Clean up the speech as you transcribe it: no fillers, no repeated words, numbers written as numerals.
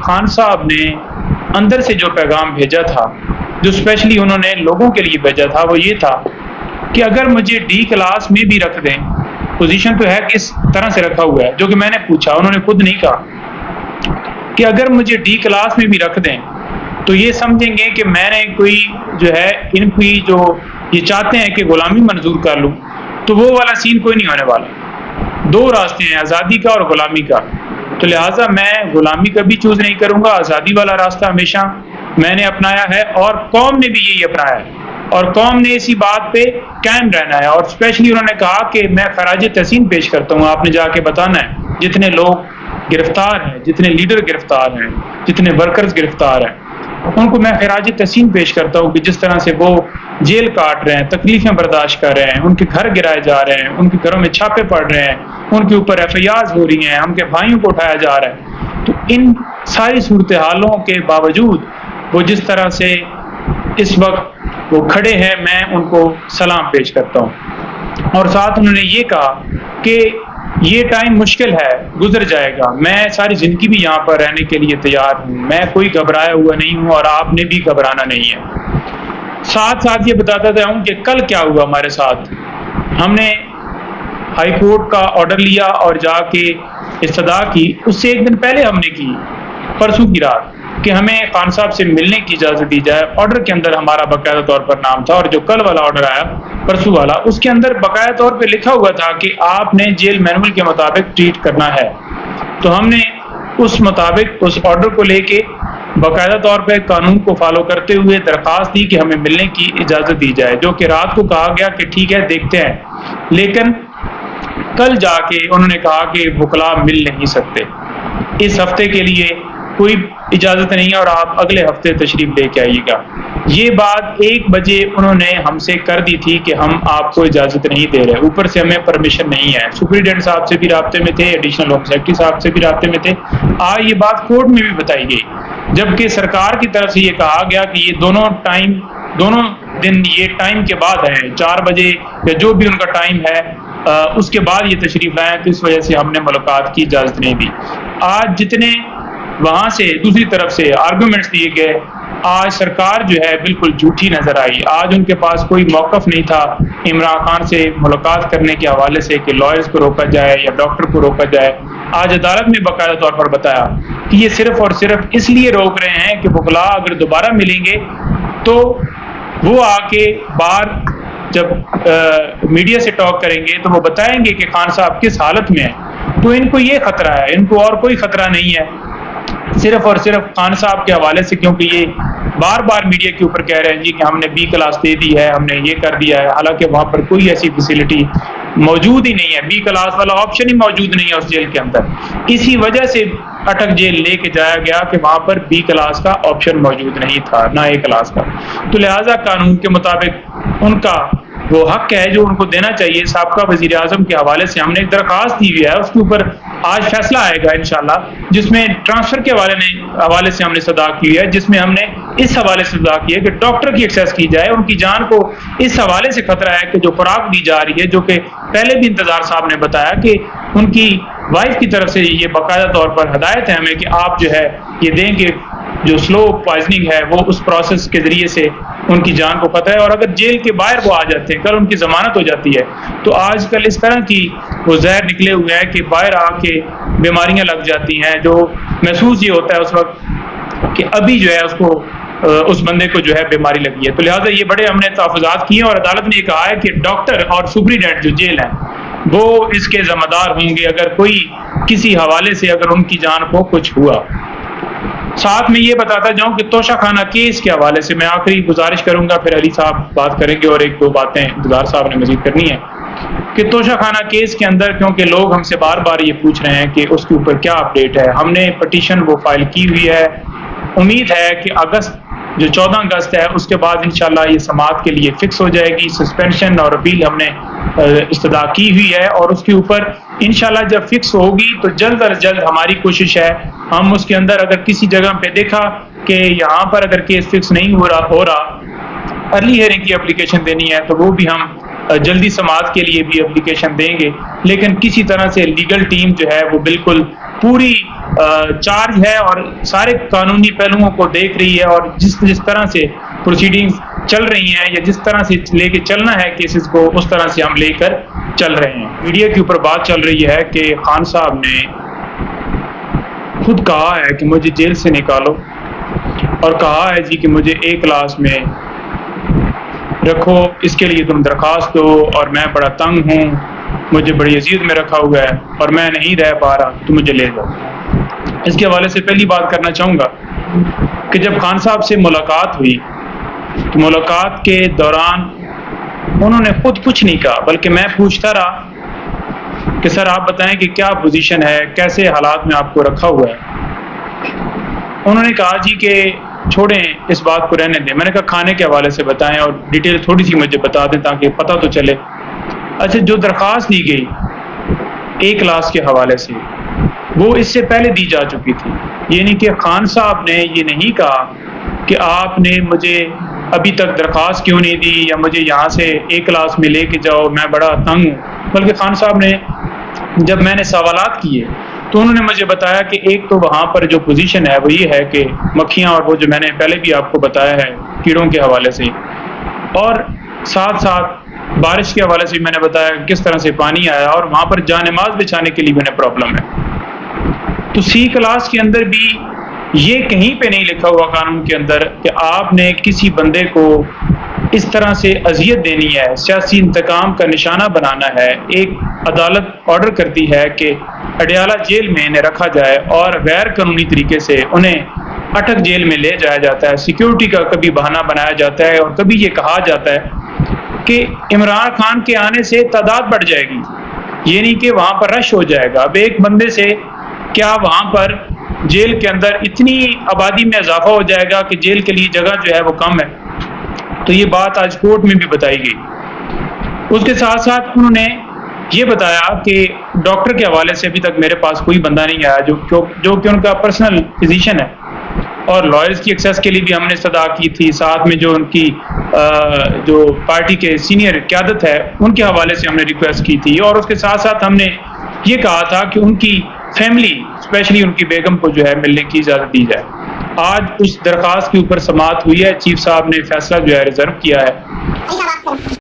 خان صاحب نے اندر سے جو پیغام بھیجا تھا، جو اسپیشلی انہوں نے لوگوں کے لیے بھیجا تھا، وہ یہ تھا کہ اگر مجھے ڈی کلاس میں بھی رکھ دیں، پوزیشن تو ہے کس طرح سے رکھا ہوا ہے، جو کہ میں نے پوچھا، انہوں نے خود نہیں کہا کہ اگر مجھے ڈی کلاس میں بھی رکھ دیں تو یہ سمجھیں گے کہ میں نے کوئی جو ہے ان کی جو یہ چاہتے ہیں کہ غلامی منظور کر لوں، تو وہ والا سین کوئی نہیں ہونے والا۔ دو راستے ہیں، آزادی کا اور غلامی کا، تو لہٰذا میں غلامی کا بھی چوز نہیں کروں گا، آزادی والا راستہ ہمیشہ میں نے اپنایا ہے، اور قوم نے بھی یہی اپنایا ہے، اور قوم نے اسی بات پہ قائم رہنا ہے۔ اور اسپیشلی انہوں نے کہا کہ میں خراج تحسین پیش کرتا ہوں، آپ نے جا کے بتانا ہے جتنے لوگ گرفتار ہیں، جتنے لیڈر گرفتار ہیں، جتنے ورکرز گرفتار ہیں، ان کو میں خراج تحسین پیش کرتا ہوں کہ جس طرح سے وہ جیل کاٹ رہے ہیں، تکلیفیں برداشت کر رہے ہیں، ان کے گھر گرائے جا رہے ہیں، ان کے گھروں میں چھاپے پڑ رہے ہیں، ان کے اوپر ایف آئی آرز ہو رہی ہیں، ان کے بھائیوں کو اٹھایا جا رہا ہے۔ تو ان ساری صورتحالوں کے باوجود وہ جس طرح سے اس وقت وہ کھڑے ہیں، میں ان کو سلام پیش کرتا ہوں۔ اور ساتھ انہوں نے یہ کہا کہ یہ ٹائم مشکل ہے، گزر جائے گا، میں ساری زندگی بھی یہاں پر رہنے کے لیے تیار ہوں، میں کوئی گھبرایا ہوا نہیں ہوں، اور آپ نے بھی گھبرانا نہیں ہے۔ ساتھ ساتھ یہ بتاتا ہوں کہ کل کیا ہوا ہمارے ساتھ۔ ہم نے ہائی کورٹ کا آرڈر لیا اور جا کے استدعا کی، اس سے ایک دن پہلے ہم نے کی، پرسوں کی رات، کہ ہمیں خان صاحب سے ملنے کی اجازت دی جائے۔ آرڈر کے اندر ہمارا باقاعدہ طور پر نام تھا، اور جو کل والا آرڈر آیا پرسوں والا، اس کے اندر باقاعدہ طور پہ لکھا ہوا تھا کہ آپ نے جیل مینول کے مطابق ٹریٹ کرنا ہے۔ تو ہم نے اس مطابق اس آرڈر کو لے کے باقاعدہ طور پہ قانون کو فالو کرتے ہوئے درخواست دی کہ ہمیں ملنے کی اجازت دی جائے، جو کہ رات کو کہا گیا کہ ٹھیک ہے دیکھتے ہیں، لیکن کل جا کے انہوں نے کہا کہ وکلاء مل نہیں سکتے، اس ہفتے کے لیے کوئی اجازت نہیں ہے اور آپ اگلے ہفتے تشریف لے کے آئیے گا۔ یہ بات 1 بجے انہوں نے ہم سے کر دی تھی کہ ہم آپ کو اجازت نہیں دے رہے، اوپر سے ہمیں پرمیشن نہیں ہے۔ سپرنٹینڈنٹ صاحب سے بھی رابطے میں تھے، ایڈیشنل ہوم سیکرٹری صاحب سے بھی رابطے میں تھے، آج یہ بات کورٹ میں بھی بتائی گئی، جبکہ سرکار کی طرف سے یہ کہا گیا کہ یہ دونوں دن یہ ٹائم کے بعد ہیں، 4 بجے یا جو بھی ان کا ٹائم ہے اس کے بعد یہ تشریف لائیں، تو اس وجہ سے ہم نے ملاقات کی اجازت نہیں دی۔ آج جتنے وہاں سے دوسری طرف سے آرگومنٹس دیے گئے، آج سرکار جو ہے بالکل جھوٹی نظر آئی۔ آج ان کے پاس کوئی موقف نہیں تھا عمران خان سے ملاقات کرنے کے حوالے سے کہ لائرز کو روکا جائے یا ڈاکٹر کو روکا جائے۔ آج عدالت میں باقاعدہ طور پر بتایا کہ یہ صرف اور صرف اس لیے روک رہے ہیں کہ وکلاء اگر دوبارہ ملیں گے تو وہ آ کے باہر جب میڈیا سے ٹاک کریں گے تو وہ بتائیں گے کہ خان صاحب کس حالت میں ہیں، تو ان کو یہ خطرہ ہے، ان کو اور کوئی خطرہ نہیں ہے، صرف اور صرف خان صاحب کے حوالے سے، کیونکہ یہ بار بار میڈیا کے اوپر کہہ رہے ہیں جی کہ ہم نے بی کلاس دے دی ہے، ہم نے یہ کر دیا ہے، حالانکہ وہاں پر کوئی ایسی فیسلٹی موجود ہی نہیں ہے، بی کلاس والا آپشن ہی موجود نہیں ہے اس جیل کے اندر۔ اسی وجہ سے اٹک جیل لے کے جایا گیا کہ وہاں پر بی کلاس کا آپشن موجود نہیں تھا، نہ اے کلاس کا۔ تو لہٰذا قانون کے مطابق ان کا وہ حق ہے جو ان کو دینا چاہیے۔ سابقہ وزیر اعظم کے حوالے سے ہم نے ایک درخواست دی ہوئی ہے، اس کے اوپر آج فیصلہ آئے گا انشاءاللہ، جس میں ٹرانسفر کے حوالے سے ہم نے صدا کی ہے، جس میں ہم نے اس حوالے سے صدا کی ہے کہ ڈاکٹر کی ایکسیس کی جائے، ان کی جان کو اس حوالے سے خطرہ ہے کہ جو خوراک دی جا رہی ہے، جو کہ پہلے بھی انتظار صاحب نے بتایا کہ ان کی وائف کی طرف سے یہ باقاعدہ طور پر ہدایت ہے ہمیں کہ آپ جو ہے یہ دیں کہ جو سلو پوائزننگ ہے وہ اس پروسیس کے ذریعے سے ان کی جان کو خطرہ ہے، اور اگر جیل کے باہر وہ آ جاتے ہیں، کل ان کی ضمانت ہو جاتی ہے، تو آج کل اس طرح کی وہ زہر نکلے ہوئے ہیں کہ باہر آ کے بیماریاں لگ جاتی ہیں، جو محسوس یہ ہوتا ہے اس وقت کہ ابھی جو ہے اس بندے کو جو ہے بیماری لگی ہے۔ تو لہٰذا یہ بڑے ہم نے تحفظات کیے ہیں، اور عدالت نے یہ کہا ہے کہ ڈاکٹر اور سپرنٹینڈنٹ جو جیل ہیں وہ اس کے ذمہ دار ہوں گے اگر کوئی کسی حوالے سے اگر ان کی جان کو کچھ ہوا۔ ساتھ میں یہ بتاتا جاؤں کہ توشہ خانہ کیس کے حوالے سے میں آخری گزارش کروں گا، پھر علی صاحب بات کریں گے اور 1-2 باتیں انتظار صاحب نے مزید کرنی ہے، کہ توشہ خانہ کیس کے اندر کیونکہ لوگ ہم سے بار بار یہ پوچھ رہے ہیں کہ اس کے اوپر کیا اپڈیٹ ہے، ہم نے پٹیشن وہ فائل کی ہوئی ہے، امید ہے کہ اگست جو 14 اگست ہے اس کے بعد انشاءاللہ یہ سماعت کے لیے فکس ہو جائے گی۔ سسپینشن اور اپیل ہم نے استدعا کی ہوئی ہے، اور اس کے اوپر انشاءاللہ جب فکس ہوگی تو جلد از جلد ہماری کوشش ہے ہم اس کے اندر اگر کسی جگہ پہ دیکھا کہ یہاں پر اگر کیس فکس نہیں ہو رہا ارلی ہیئرنگ کی اپلیکیشن دینی ہے تو وہ بھی ہم جلدی سماعت کے لیے بھی اپلیکیشن دیں گے، لیکن کسی طرح سے لیگل ٹیم جو ہے وہ بالکل پوری چارج ہے اور سارے قانونی پہلوؤں کو دیکھ رہی ہے اور جس طرح سے پروسیڈنگز چل رہی ہیں یا جس طرح سے لے کے چلنا ہے کیسز کو اس طرح سے ہم لے کر چل رہے ہیں۔ میڈیا کے اوپر بات چل رہی ہے کہ خان صاحب نے خود کہا ہے کہ مجھے جیل سے نکالو اور کہا ہے جی کہ مجھے A کلاس میں رکھو، اس کے لیے تم درخواست دو اور میں بڑا تنگ ہوں، مجھے بڑی اذیت میں رکھا ہوا ہے اور میں نہیں رہ پا رہا، تو مجھے لے جاؤ۔ اس کے حوالے سے پہلی بات کرنا چاہوں گا کہ جب خان صاحب سے ملاقات ہوئی تو ملاقات کے دوران انہوں نے خود کچھ نہیں کہا، بلکہ میں پوچھتا رہا کہ سر آپ بتائیں کہ کیا پوزیشن ہے، کیسے حالات میں آپ کو رکھا ہوا ہے۔ انہوں نے کہا جی کہ چھوڑیں اس بات کو رہنے دیں۔ میں نے کہا کھانے کے حوالے سے بتائیں اور ڈیٹیل تھوڑی سی مجھے بتا دیں تاکہ پتہ تو چلے۔ اچھا، جو درخواست دی گئی A کلاس کے حوالے سے وہ اس سے پہلے دی جا چکی تھی، یعنی کہ خان صاحب نے یہ نہیں کہا کہ آپ نے مجھے ابھی تک درخواست کیوں نہیں دی یا مجھے یہاں سے A کلاس میں لے کے جاؤ، میں بڑا تنگ ہوں، بلکہ خان صاحب نے جب میں نے سوالات کیے تو انہوں نے مجھے بتایا کہ ایک تو وہاں پر جو پوزیشن ہے وہ یہ ہے کہ مکھیاں اور وہ جو میں نے پہلے بھی آپ کو بتایا ہے کیڑوں کے حوالے سے، اور ساتھ ساتھ بارش کے حوالے سے میں نے بتایا کس طرح سے پانی آیا اور وہاں پر جان نماز بچانے کے لیے بھی انہیں پرابلم ہے۔ تو C کلاس کے اندر بھی یہ کہیں پہ نہیں لکھا ہوا قانون کے اندر کہ آپ نے کسی بندے کو اس طرح سے اذیت دینی ہے، سیاسی انتقام کا نشانہ بنانا ہے۔ ایک عدالت آرڈر کرتی ہے کہ اڈیالہ جیل میں انہیں رکھا جائے اور غیر قانونی طریقے سے انہیں اٹک جیل میں لے جایا جاتا ہے، سیکیورٹی کا کبھی بہانہ بنایا جاتا ہے اور کبھی یہ کہا جاتا ہے کہ عمران خان کے آنے سے تعداد بڑھ جائے گی، یعنی کہ وہاں پر رش ہو جائے گا۔ اب ایک بندے سے کیا وہاں پر جیل کے اندر اتنی آبادی میں اضافہ ہو جائے گا کہ جیل کے لیے جگہ جو ہے وہ کم ہے۔ تو یہ بات آج کورٹ میں بھی بتائی گئی۔ اس کے ساتھ ساتھ انہوں نے یہ بتایا کہ ڈاکٹر کے حوالے سے ابھی تک میرے پاس کوئی بندہ نہیں آیا جو کہ ان کا پرسنل فزیشین ہے، اور لائرز کی ایکسیس کے لیے بھی ہم نے استدعا کی تھی، ساتھ میں جو ان کی جو پارٹی کے سینئر قیادت ہے ان کے حوالے سے ہم نے ریکویسٹ کی تھی، اور اس کے ساتھ ساتھ ہم نے یہ کہا تھا کہ ان کی فیملی اسپیشلی ان کی بیگم کو جو ہے ملنے کی اجازت دی جائے۔ آج اس درخواست کے اوپر سماعت ہوئی ہے، چیف صاحب نے فیصلہ جو ہے ریزرو کیا ہے۔